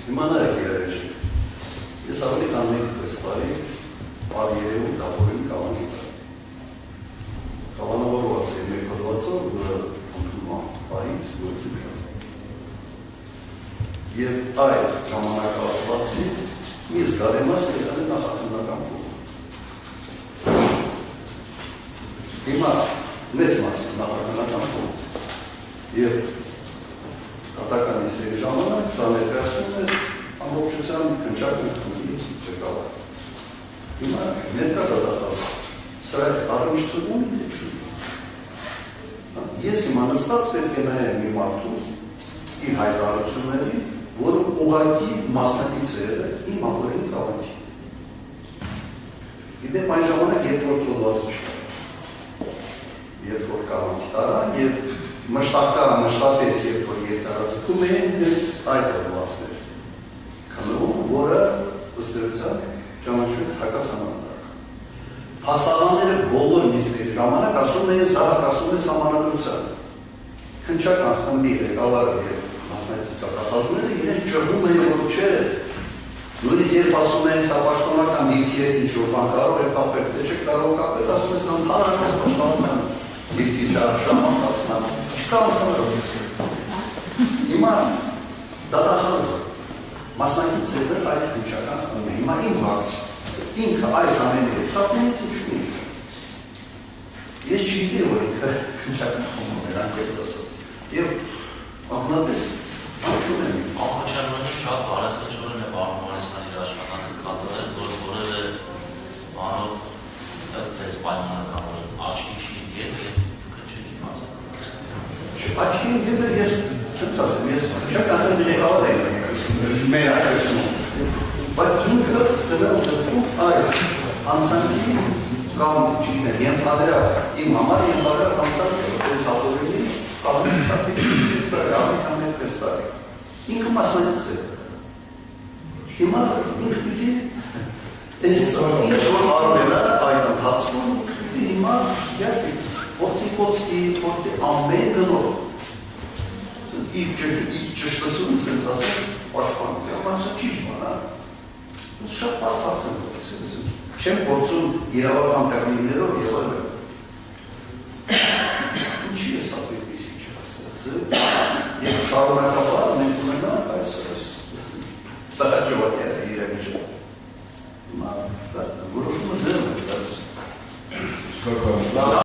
իմանայեք իրարեջի, ես ավելի կան մեկ տեստարի պար երևում դապորին կավանից։ Կավանավորված է մեկ հրվածով, որը ընդուման պահից գործում շան։ Եվ այդ ժամանակավացվածի մի զգարեմաս եկան է նախատունական փող։ Հիմա մեծ մասի նախատունական փող։ Եվ կատական իսրերի ժամանակ սա ներկայացնում է ամբողջության կնճակն խնդի ղեկավար։ Հիմա ներկա դատախազ սրա առնչությունում չունի։ Ես հիմա նստած պետք է նայեմ մի մարդու իր հայտարարությունների, որը ուղղակի մասնակից է եղել իմ ապօրինի կալանքի։ Գիտեմ այն ժամանակ երկրորդ հոդվածը չկա։ Երբ որ կալանքի տարա եւ մշտապես երբ որ երկարացքում էին հենց այդ հոդվածներ։ Քննում, որը ըստ էության ճանաչվեց հակասահմանադրական։ Հասարակները բոլոր նիստերի ժամանակ ասում էին սա հակասում է սահմանադրությանը։ Քննչական խմբի ղեկավարը եւ մասնակից կատախազները իրեն ճռնում էին, որ չէ, նույնիսկ երբ ասում էին սա պաշտոնական դիրքի հետ ինչ-որ բան կարող է կապել, թե չեք կարող կապել, ասում ես ընդհանրապես պաշտոնական դիրքի ժամանակ չկա ընդհանրապես։ Հիմա դատախազը մասնակից է դեռ այդ քննչական խմբի։ Հիմա իմ հարցը, ինքը այս ամենի հետ կապում է թե չունի։ Ես չգիտեմ, որ ինքը քննչական խմբում էր անկեղծ ասած։ Եվ ակնապես Աշում եմ։ Աղաչարմանը շատ բարեխաչորեն է պարմարեսան իր աշխատանքը կատարել, որ որևէ բանով ըստ ձեզ պայմանական աչքի չի դիել և չեք իմացել։ Աչքի դիել ես չենց ասեմ, ես քննչական խմբի ղեկավար եմ մեր ակրսում։ Բայց ինքը դրել դեպքում այս անցանքի կամ չգիտեմ, ենթադրյալ իմ համար ենթադրյալ անցանքը որպես ապօրինի ինքը մասնակից է։ Հիմա ինքը պիտի այս ինչ որ արվել է այդ ընթացքում պիտի հիմա փորձի ամեն գնով իր ճշտությունը սենց ասել պաշտպանում։ Ասա ճիշտ բան, շատ պարզած եմ որպես չեմ փորձում իրավական տերմիններով եւ այլն։ Ինչի է սա պետքիսի չհասցրել։ Եվ շարունակաբար մենք ունենանք այս տղաճոհ